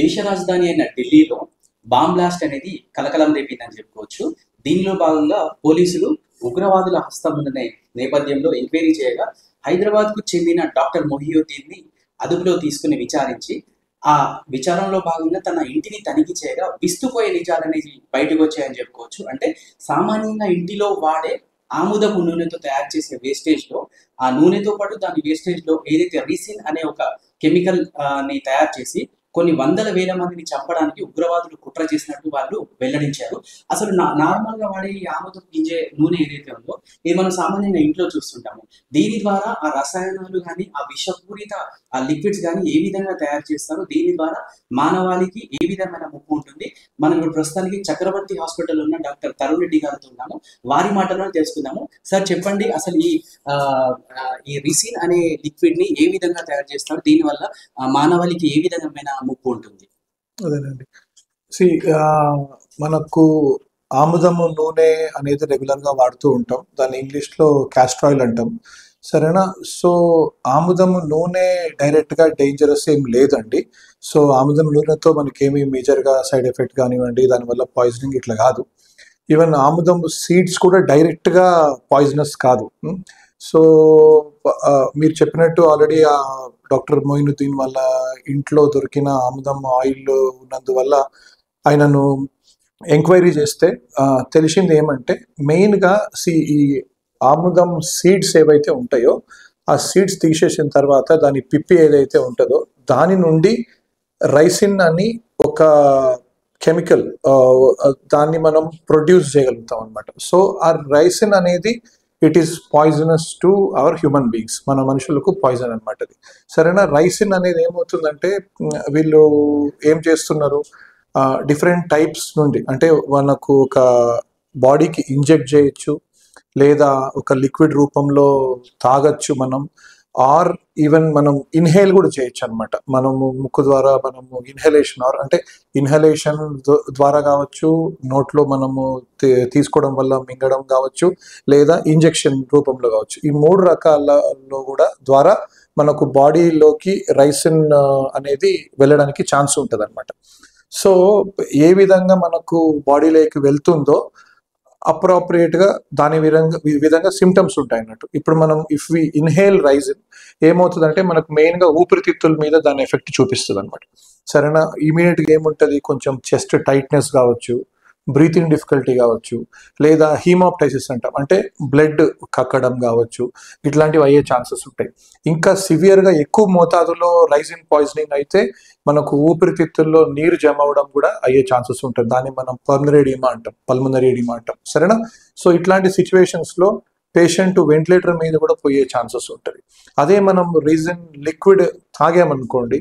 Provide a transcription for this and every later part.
దేశ రాజధాని అయిన ఢిల్లీలో బాంబ్ బ్లాస్ట్ అనేది కలకలం రేపిందని చెప్పుకోవచ్చు. దీనిలో భాగంగా పోలీసులు ఉగ్రవాదుల హస్తం ఉన్న నేపథ్యంలో ఎంక్వైరీ చేయగా హైదరాబాద్కు చెందిన డాక్టర్ మొహియుద్దీన్ని అదుపులో తీసుకుని విచారించి ఆ విచారణలో భాగంగా తన ఇంటిని తనిఖీ చేయగా విస్తుపోయే నిజాలు అనేది బయటకు వచ్చాయని చెప్పుకోవచ్చు. అంటే సామాన్యంగా ఇంటిలో వాడే ఆముదపు నూనెతో తయారు చేసే వేస్టేజ్లో ఆ నూనెతో పాటు దాని వేస్టేజ్లో ఏదైతే రిసిన్ అనే ఒక కెమికల్ ని తయారు చేసి కొన్ని వందల వేల మందిని చంపడానికి ఉగ్రవాదులు కుట్ర చేసినట్టు వాళ్ళు వెల్లడించారు. అసలు నార్మల్గా వాడే ఈ ఆముదపు గింజే నూనె ఏదైతే ఉందో ఇది మనం సామాన్యంగా ఇంట్లో చూస్తుంటాము. దీని ద్వారా ఆ రసాయనాలు కానీ ఆ విషపూరిత ఆ లిక్విడ్స్ కానీ ఏ విధంగా తయారు చేస్తారు, దీని ద్వారా మానవాళికి ఏ విధమైన ముప్పు ఉంటుంది. మనం ఇప్పుడు ప్రస్తుతానికి చక్రవర్తి హాస్పిటల్ ఉన్న డాక్టర్ తరుణ్ రెడ్డి గారితో ఉన్నాము. వారి మాటలను తెలుసుకుందాము. సార్ చెప్పండి, అసలు ఈ రిసిన్ అనే లిక్విడ్ ని ఏ విధంగా తయారు చేస్తారు, దీనివల్ల మానవాళికి ఏ విధమైన ముప్పు ఉంటుంది? అదేనండి. మనకు ఆముదము నూనె అనేది రెగ్యులర్ గా వాడుతూ ఉంటాం. దాన్ని ఇంగ్లీష్ లో క్యాస్టర్ ఆయిల్ అంటాం. సరేనా? సో ఆముదము నూనె డైరెక్ట్ గా డేంజరస్ ఏం లేదండి. సో ఆముదం నూనెతో మనకేమి మేజర్ గా సైడ్ ఎఫెక్ట్ కానివ్వండి, దానివల్ల పాయిజనింగ్ ఇట్లా కాదు. ఈవెన్ ఆముదం సీడ్స్ కూడా డైరెక్ట్ గా పాయిజనస్ కాదు. సో మీరు చెప్పినట్టు ఆల్రెడీ ఆ డాక్టర్ మొయినుద్దీన్ వాళ్ళ ఇంట్లో దొరికిన ఆముదం ఆయిల్ ఉన్నందువల్ల ఆయనను ఎంక్వైరీ చేస్తే తెలిసింది ఏమంటే మెయిన్గా ఈ ఆముదం సీడ్స్ ఏవైతే ఉంటాయో ఆ సీడ్స్ తీసేసిన తర్వాత దాని పిప్పి ఏదైతే ఉంటుందో దాని నుండి రైసిన్ అని ఒక కెమికల్ దాన్ని మనం ప్రొడ్యూస్ చేయగలుగుతాం అనమాట. సో ఆ రైసిన్ అనేది it is poisonous to our human beings, మన మనుషులకు పాయిజన్ అనమాట అది. సరేనా? రైసిన్ అనేది ఏమవుతుందంటే వీళ్ళు ఏం చేస్తున్నారు, డిఫరెంట్ టైప్స్ నుండి అంటే మనకు ఒక బాడీకి ఇంజెక్ట్ చేయొచ్చు, లేదా ఒక లిక్విడ్ రూపంలో తాగొచ్చు మనం, ఆర్ ఈవెన్ మనం ఇన్హేల్ కూడా చేయొచ్చు అనమాట. మనము ముక్కు ద్వారా మనము ఇన్హలేషన్ అంటే ఇన్హలేషన్ ద్వారా కావచ్చు, నోట్లో మనము తీసుకోవడం వల్ల మింగడం కావచ్చు, లేదా ఇంజెక్షన్ రూపంలో కావచ్చు. ఈ 3 రకాలలో కూడా ద్వారా మనకు బాడీలోకి రైసిన్ అనేది వెళ్ళడానికి ఛాన్స్ ఉంటుంది అనమాట. సో ఏ విధంగా మనకు బాడీలోకి వెళ్తుందో అప్రోప్రియేట్గా దాని విధంగా సిమ్టమ్స్ ఉంటాయి అన్నట్టు. ఇప్పుడు మనం ఇఫ్ వి ఇన్హేల్ రైజిన్ ఏమవుతుందంటే మనకు మెయిన్గా ఊపిరితిత్తుల మీద దాని ఎఫెక్ట్ చూపిస్తుంది అనమాట. సరేనా? ఇమీడియట్గా ఏముంటుంది, కొంచెం చెస్ట్ టైట్నెస్ కావచ్చు, బ్రీతింగ్ డిఫికల్టీ కావచ్చు, లేదా హీమోప్టైసిస్ అంటాం అంటే బ్లడ్ కక్కడం కావచ్చు, ఇట్లాంటివి అయ్యే ఛాన్సెస్ ఉంటాయి. ఇంకా సివియర్గా ఎక్కువ మోతాదులో రైజిన్ పాయిజనింగ్ అయితే మనకు ఊపిరితిత్తుల్లో నీరు జమ అవడం కూడా అయ్యే ఛాన్సెస్ ఉంటుంది. దాన్ని మనం పల్మనరీ ఎడిమా అంటాం. సరేనా? సో ఇట్లాంటి సిచ్యువేషన్స్లో పేషెంట్ వెంటిలేటర్ మీద కూడా పోయే ఛాన్సెస్ ఉంటుంది. అదే మనం రీజన్ లిక్విడ్ తాగామనుకోండి,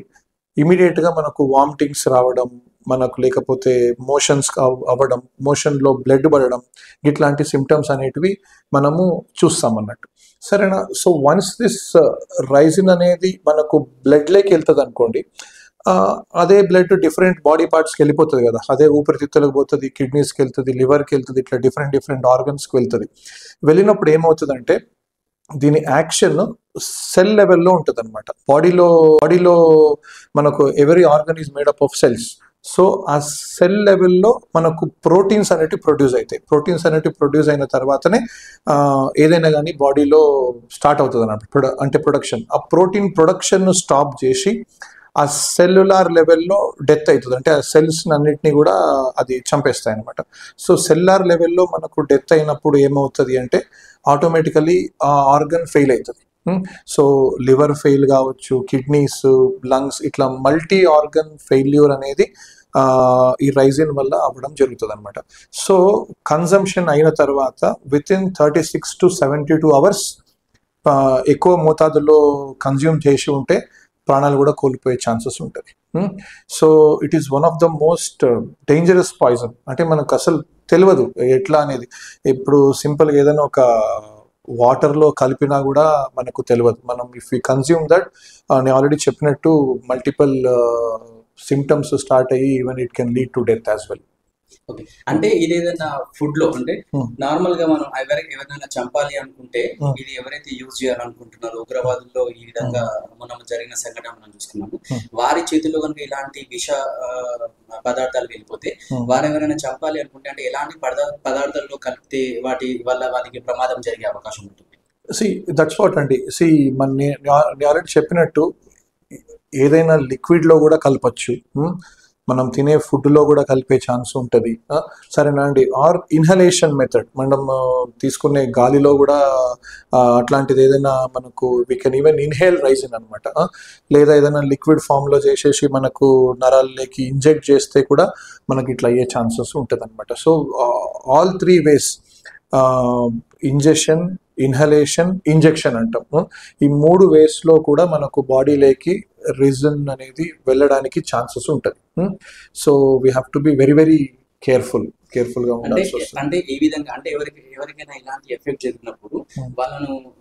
ఇమీడియట్గా మనకు వామిటింగ్స్ రావడం, మనకు లేకపోతే మోషన్స్ అవ్వడం, మోషన్లో బ్లడ్ పడడం, ఇట్లాంటి సిమ్టమ్స్ అనేటివి మనము చూస్తాం అన్నట్టు. సరేనా? సో వన్స్ దిస్ రైజిన్ అనేది మనకు బ్లడ్లోకి వెళ్తుంది అనుకోండి, అదే బ్లడ్ డిఫరెంట్ బాడీ పార్ట్స్కి వెళ్ళిపోతుంది కదా. అదే ఊపిరితిత్తులకు పోతుంది, కిడ్నీస్కి వెళ్తుంది, లివర్కి వెళ్తుంది, ఇట్లా డిఫరెంట్ ఆర్గన్స్కి వెళ్తుంది. వెళ్ళినప్పుడు ఏమవుతుందంటే దీని యాక్షన్ సెల్ లెవెల్లో ఉంటుంది అనమాట. బాడీలో మనకు every organ is made up of cells. So ఆ సెల్ లెవెల్లో మనకు ప్రోటీన్స్ అనేటివి ప్రొడ్యూస్ అవుతాయి. ప్రోటీన్స్ అనేటివి ప్రొడ్యూస్ అయిన తర్వాతనే ఏదైనా కానీ బాడీలో స్టార్ట్ అవుతుంది అన్నమాట అంటే ప్రొడక్షన్. ఆ ప్రోటీన్ ప్రొడక్షన్ను స్టాప్ చేసి ఆ సెల్యులార్ లెవెల్లో డెత్ అవుతుంది. అంటే ఆ సెల్స్ అన్నిటినీ కూడా అది చంపేస్తాయి అనమాట. సో సెల్యులార్ లెవెల్లో మనకు డెత్ అయినప్పుడు ఏమవుతుంది అంటే ఆటోమేటికలీ ఆ ఆర్గన్ ఫెయిల్ అవుతుంది. సో లివర్ ఫెయిల్ కావచ్చు, కిడ్నీస్, లంగ్స్, ఇట్లా మల్టీ ఆర్గన్ ఫెయిల్యూర్ అనేది ఈ రైజిన్ వల్ల అవ్వడం జరుగుతుంది అనమాట. సో కన్జంప్షన్ అయిన తర్వాత వితిన్ 36 to 72 hours ఎక్కువ మోతాదులో కన్జ్యూమ్ చేసి ఉంటే ప్రాణాలు కూడా కోల్పోయే ఛాన్సెస్ ఉంటుంది. So it is one of the most dangerous poison. అంటే మనకు అసలు తెలియదు ఎట్లా అనేది. ఇప్పుడు సింపుల్గా ఏదైనా ఒక వాటర్లో కలిపినా కూడా మనకు తెలియదు. మనం ఇఫ్ యూ కన్జ్యూమ్ దట్, నేను ఆల్రెడీ చెప్పినట్టు మల్టిపుల్ సిమ్టమ్స్ స్టార్ట్ అయ్యి even it can lead to death as well. Okay. అంటే ఇది ఏదైనా ఫుడ్ లో అంటే Hmm. నార్మల్ గా మనం ఎవరినైనా చంపాలి అనుకుంటే Hmm. ఇది ఎవరైతే యూజ్ చేయాలనుకుంటున్నారో ఉగ్రవాదుల్లో ఈ విధంగా Hmm. మనం జరిగిన సంఘటన మనం చూసుకున్నాము. Hmm. వారి చేతిలో కనుక ఇలాంటి విష ఆ, పదార్థాలు వెళ్ళిపోతే Hmm. వారు ఎవరైనా చంపాలి అనుకుంటే అంటే ఎలాంటి పదార్థాల్లో కలిపితే వాటి వల్ల వారికి ప్రమాదం జరిగే అవకాశం ఉంటుంది? సి దట్స్ వాట్ అండి. సి నేను ఆల్రెడీ చెప్పినట్టు ఏదైనా లిక్విడ్లో కూడా కలపచ్చు. మనం తినే ఫుడ్లో కూడా కలిపే ఛాన్స్ ఉంటుంది. సరేనా అండి. ఆర్ ఇన్హలేషన్ మెథడ్ మనం తీసుకునే గాలిలో కూడా అట్లాంటిది ఏదైనా మనకు we can even inhale raisin అనమాట. లేదా ఏదైనా లిక్విడ్ ఫామ్లో చేసేసి మనకు నరాల్లోకి ఇంజెక్ట్ చేస్తే కూడా మనకి ఇట్లా అయ్యే ఛాన్సెస్ ఉంటుంది అనమాట. సో ఆల్ 3 వేస్, ఇంజెషన్, ఇన్హలేషన్, ఇంజెక్షన్ అంటాం. ఈ 3 వేస్లో కూడా మనకు బాడీలోకి రీజన్ అనేది వెళ్ళడానికి ఛాన్సెస్ ఉంటుంది. So we have to be very very కేర్ఫుల్గా అంటే ఉండాల్సి వస్తుంది. అంటే ఏ విధంగా అంటే ఎవరికైనా ఇలాంటి ఎఫెక్ట్ జరిగినప్పుడు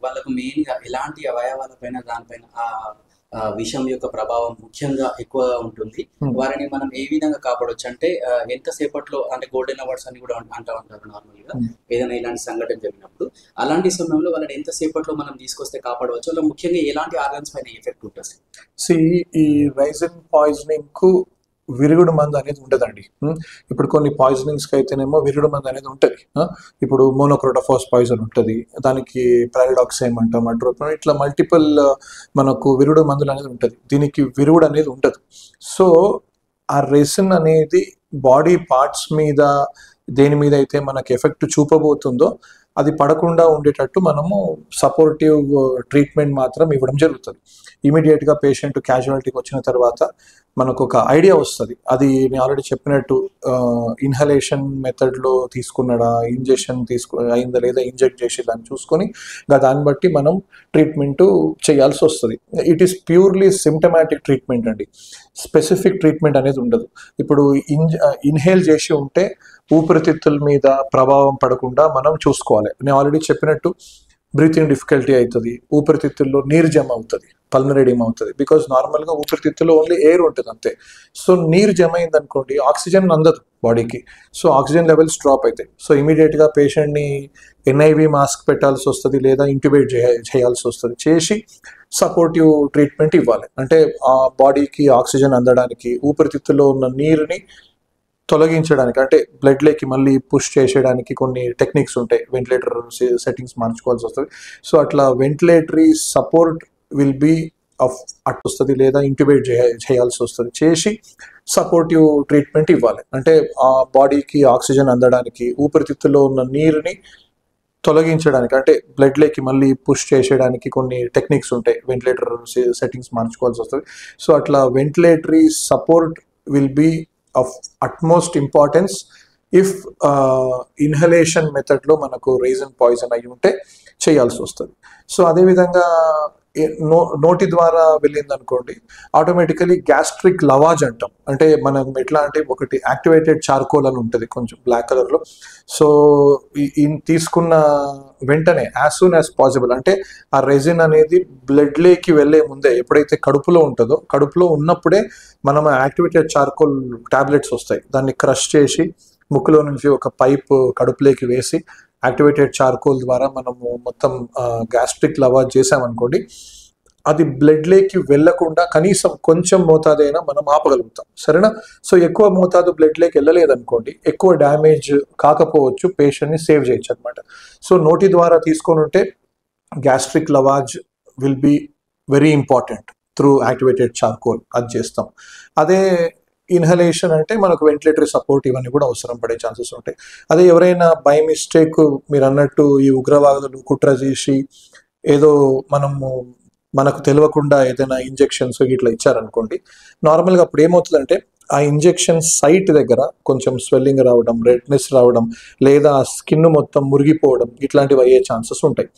వాళ్ళకు మెయిన్ గా ఎలాంటి అవయవాల పైన దానిపైన ఆ విషం యొక్క ప్రభావం ముఖ్యంగా ఎక్కువగా ఉంటుంది. వారిని మనం ఏ విధంగా కాపాడవచ్చు అంటే ఎంతసేపట్లో అంటే గోల్డెన్ అవర్స్ అని కూడా అంటూ ఉంటారు నార్మల్ గా ఏదైనా ఇలాంటి సంఘటన జరిగినప్పుడు. అలాంటి సమయంలో వాళ్ళని ఎంతసేపట్లో మనం తీసుకొస్తే కాపాడవచ్చు, అలా ముఖ్యంగా ఎలాంటి ఆర్గన్స్ పైన ఎఫెక్ట్ ఉంటుంది? సి ఈ రైజిన్ పాయిజనింగ్ కు విరుగుడు మందు అనేది ఉంటుందండి. ఇప్పుడు కొన్ని పాయిజనింగ్స్కి అయితేనేమో విరుగుడు మందు అనేది ఉంటుంది. ఇప్పుడు మోనోక్రోటోఫాస్ పాయిజన్ ఉంటుంది, దానికి ప్యారాడాక్సైమ్ అంటాం, అట్రోపిన్, ఇట్లా మల్టిపుల్ మనకు విరుగుడు మందులు అనేది ఉంటుంది. దీనికి విరుగుడు అనేది ఉంటుంది. సో ఆ రెసిన్ అనేది బాడీ పార్ట్స్ మీద దేని మీద అయితే మనకు ఎఫెక్ట్ చూపబోతుందో అది పడకుండా ఉండేటట్టు మనము సపోర్టివ్ ట్రీట్మెంట్ మాత్రం ఇవ్వడం జరుగుతుంది. ఇమీడియట్గా పేషెంట్ క్యాజువాలిటీకి వచ్చిన తర్వాత మనకు ఒక ఐడియా వస్తుంది. అది నేను ఆల్రెడీ చెప్పినట్టు ఇన్హలేషన్ మెథడ్లో తీసుకున్నాడా, ఇంజెక్షన్ అయిందా లేదా, ఇంజెక్ట్ చేసి దాన్ని చూసుకొని దాన్ని బట్టి మనం ట్రీట్మెంట్ చేయాల్సి వస్తుంది. It is purely symptomatic treatment అండి. స్పెసిఫిక్ ట్రీట్మెంట్ అనేది ఉండదు. ఇప్పుడు ఇన్హేల్ చేసి ఉంటే ఊపిరితిత్తుల మీద ప్రభావం పడకుండా మనం చూసుకోవాలి. నేను ఆల్రెడీ చెప్పినట్టు బ్రీతింగ్ డిఫికల్టీ అవుతుంది, ఊపిరితిత్తుల్లో నీరు జమ అవుతుంది, పల్మనరీ ఎడిమా అవుతుంది. బికాజ్ నార్మల్గా ఊపిరితిత్తులో ఓన్లీ ఎయిర్ ఉంటుంది అంతే. సో నీరు జమ అయింది అనుకోండి, ఆక్సిజన్ అందదు బాడీకి. సో ఆక్సిజన్ లెవెల్స్ డ్రాప్ అవుతాయి. సో ఇమీడియట్గా పేషెంట్ని ఎన్ఐవి మాస్క్ పెట్టాల్సి వస్తుంది, లేదా ఇంట్యూబేట్ చేయాల్సి వస్తుంది. చేసి సపోర్టివ్ ట్రీట్మెంట్ ఇవ్వాలి. అంటే ఆ బాడీకి ఆక్సిజన్ అందడానికి, ఊపిరితిత్తులో ఉన్న నీరుని తొలగించడానికి, అంటే బ్లడ్లోకి మళ్ళీ పుష్ చేసేయడానికి కొన్ని టెక్నిక్స్ ఉంటాయి. వెంటిలేటర్ సెట్టింగ్స్ మార్చుకోవాల్సి వస్తుంది. సో అట్లా ventilatory support will be at వస్తుంది, లేదా ఇంట్యూబేట్ చేయాల్సి వస్తుంది. చేసి సపోర్టివ్ ట్రీట్మెంట్ ఇవ్వాలి. అంటే ఆ బాడీకి ఆక్సిజన్ అందడానికి, ఊపిరితిత్తులో ఉన్న నీరుని తొలగించడానికి, అంటే బ్లడ్లోకి మళ్ళీ పుష్ చేసేయడానికి కొన్ని టెక్నిక్స్ ఉంటాయి. వెంటిలేటర్ సెట్టింగ్స్ మార్చుకోవాల్సి వస్తుంది. సో అట్లా ventilatory support will be of utmost importance if inhalation మెథడ్లో మనకు రీజన్ పాయిజన్ అయి ఉంటే చేయాల్సి వస్తుంది. సో అదేవిధంగా నోటి ద్వారా వెళ్ళింది అనుకోండి, ఆటోమేటికలీ గ్యాస్ట్రిక్ లవాజ్ అంటాం. అంటే మనం ఎట్లా అంటే ఒకటి యాక్టివేటెడ్ చార్కోల్ అని ఉంటుంది కొంచెం బ్లాక్ కలర్లో. సో తీసుకున్న వెంటనే యాజ్ సూన్ యాజ్ పాసిబుల్, అంటే ఆ రెజిన్ అనేది బ్లడ్లోకి వెళ్ళే ముందే, ఎప్పుడైతే కడుపులో ఉంటుందో కడుపులో ఉన్నప్పుడే మనం యాక్టివేటెడ్ చార్కోల్ టాబ్లెట్స్ వస్తాయి, దాన్ని క్రష్ చేసి ముక్కులో నుంచి ఒక పైప్ కడుపులోకి వేసి యాక్టివేటెడ్ చార్కోల్ ద్వారా మనము మొత్తం గ్యాస్ట్రిక్ లవాజ్ చేసామనుకోండి, అది బ్లడ్లోకి వెళ్ళకుండా కనీసం కొంచెం మోతాదైనా మనం ఆపగలుగుతాం. సరేనా. సో ఎక్కువ మోతాదు బ్లడ్లోకి వెళ్ళలేదనుకోండి, ఎక్కువ డ్యామేజ్ కాకపోవచ్చు, పేషెంట్ని సేవ్ చేయొచ్చు అనమాట. సో నోటి ద్వారా తీసుకొని ఉంటే gastric lavage will be very important through activated charcoal, అది చేస్తాం. అదే ఇన్హలేషన్ అంటే మనకు వెంటిలేటరీ సపోర్ట్ ఇవన్నీ కూడా అవసరం పడే ఛాన్సెస్ ఉంటాయి. అదే ఎవరైనా బై మిస్టేక్ మీరు అన్నట్టు ఈ ఉగ్రవాదులు కుట్ర చేసి ఏదో మనకు తెలియకుండా ఏదైనా ఇంజెక్షన్స్ ఇట్లా ఇచ్చారనుకోండి, నార్మల్గా అప్పుడు ఏమవుతుందంటే ఆ ఇంజెక్షన్ సైట్ దగ్గర కొంచెం స్వెల్లింగ్ రావడం, రెడ్నెస్ రావడం, లేదా స్కిన్ మొత్తం మురిగిపోవడం, ఇట్లాంటివి అయ్యే ఛాన్సెస్ ఉంటాయి.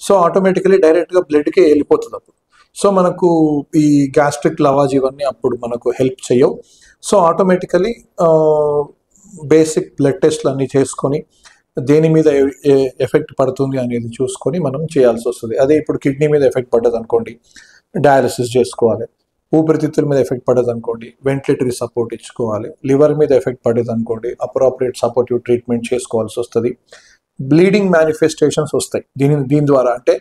సో ఆటోమేటికలీ డైరెక్ట్గా బ్లడ్కే వెళ్ళిపోతుంది అప్పుడు. సో మనకు ఈ గ్యాస్ట్రిక్ లవాజ్ ఇవన్నీ అప్పుడు మనకు హెల్ప్ చేయవు. సో ఆటోమేటికలీ బేసిక్ బ్లడ్ టెస్ట్లు అన్నీ చేసుకొని దేని మీద ఎఫెక్ట్ పడుతుంది అనేది చూసుకొని మనం చేయాల్సి వస్తుంది. అదే ఇప్పుడు కిడ్నీ మీద ఎఫెక్ట్ పడ్డది అనుకోండి, డయాలసిస్ చేసుకోవాలి. ఊపిరితిత్తుల మీద ఎఫెక్ట్ పడేది అనుకోండి, వెంటిలేటరీ సపోర్ట్ ఇచ్చుకోవాలి. లివర్ మీద ఎఫెక్ట్ పడేది అనుకోండి, అప్రోప్రియేట్ సపోర్టివ్ ట్రీట్మెంట్ చేసుకోవాల్సి వస్తుంది. బ్లీడింగ్ మేనిఫెస్టేషన్స్ వస్తాయి దీని ద్వారా. అంటే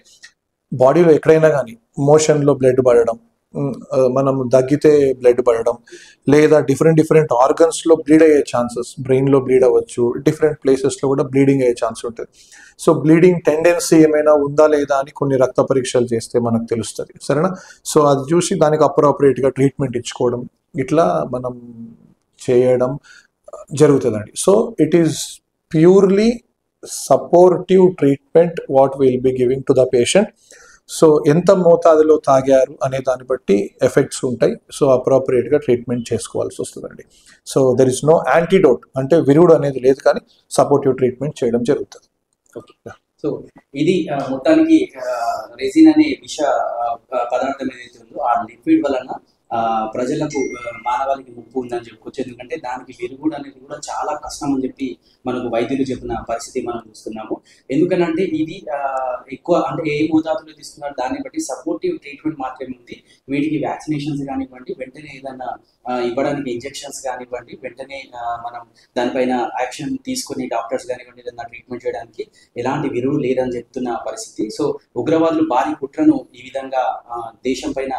బాడీలో ఎక్కడైనా కానీ మోషన్లో బ్లడ్ పడడం, మనం దగ్గితే బ్లడ్ పడడం, లేదా డిఫరెంట్ ఆర్గన్స్లో బ్లీడ్ అయ్యే ఛాన్సెస్, బ్రెయిన్లో బ్లీడ్ అవ్వచ్చు, డిఫరెంట్ ప్లేసెస్లో కూడా బ్లీడింగ్ అయ్యే ఛాన్స్ ఉంటుంది. సో బ్లీడింగ్ టెండెన్సీ ఏమైనా ఉందా లేదా అని కొన్ని రక్త పరీక్షలు చేస్తే మనకు తెలుస్తుంది, సరేనా. సో అది చూసి దానికి అప్రోప్రియేట్గా ట్రీట్మెంట్ ఇచ్చుకోవడం, ఇట్లా మనం చేయడం జరుగుతుందండి. So it is purely supportive treatment what will be giving to the patient. So ఎంత మోతాదులో తాగారు అనే దాన్ని బట్టి ఎఫెక్ట్స్ ఉంటాయి. సో అప్రోప్రియేట్గా ట్రీట్మెంట్ చేసుకోవాల్సి వస్తుందండి. So there is no antidote, అంటే విరుగుడు అనేది లేదు, కానీ సపోర్టివ్ ట్రీట్మెంట్ చేయడం జరుగుతుంది. ఓకే, సో ఇది మొత్తానికి రెజిన్ అనే విష పదార్థం ఏదైతే ఉందో ఆ లిక్విడ్ వలన ప్రజలకు మానవాళికి ముప్పు ఉందని చెప్పుకోవచ్చు. ఎందుకంటే దానికి విరుగుడు అనేది కూడా చాలా కష్టం అని చెప్పి మనకు వైద్యులు చెప్పిన పరిస్థితి మనం చూస్తున్నాము. ఎందుకనంటే ఇది ఎక్కువ అంటే ఏ మోతాదులో తీసుకున్నారు దాన్ని బట్టి సపోర్టివ్ ట్రీట్మెంట్ మాత్రమే ఉంది. వీటికి వ్యాక్సినేషన్స్ కానివ్వండి, వెంటనే ఏదన్నా ఇవ్వడానికి ఇంజెక్షన్స్ కానివ్వండి, వెంటనే మనం దానిపైన యాక్షన్ తీసుకుని డాక్టర్స్ కానివ్వండి ఏదన్నా ట్రీట్మెంట్ చేయడానికి ఎలాంటి విరుగుడు లేదని చెప్తున్న పరిస్థితి. సో ఉగ్రవాదులు భారీ కుట్రను ఈ విధంగా దేశం పైన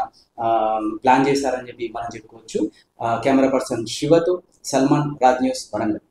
ప్లాన్ చేశారని చెప్పి మనం చెప్పుకోవచ్చు. కెమెరా పర్సన్ శివతో సల్మాన్, రాజ్ న్యూస్, వరంగల్.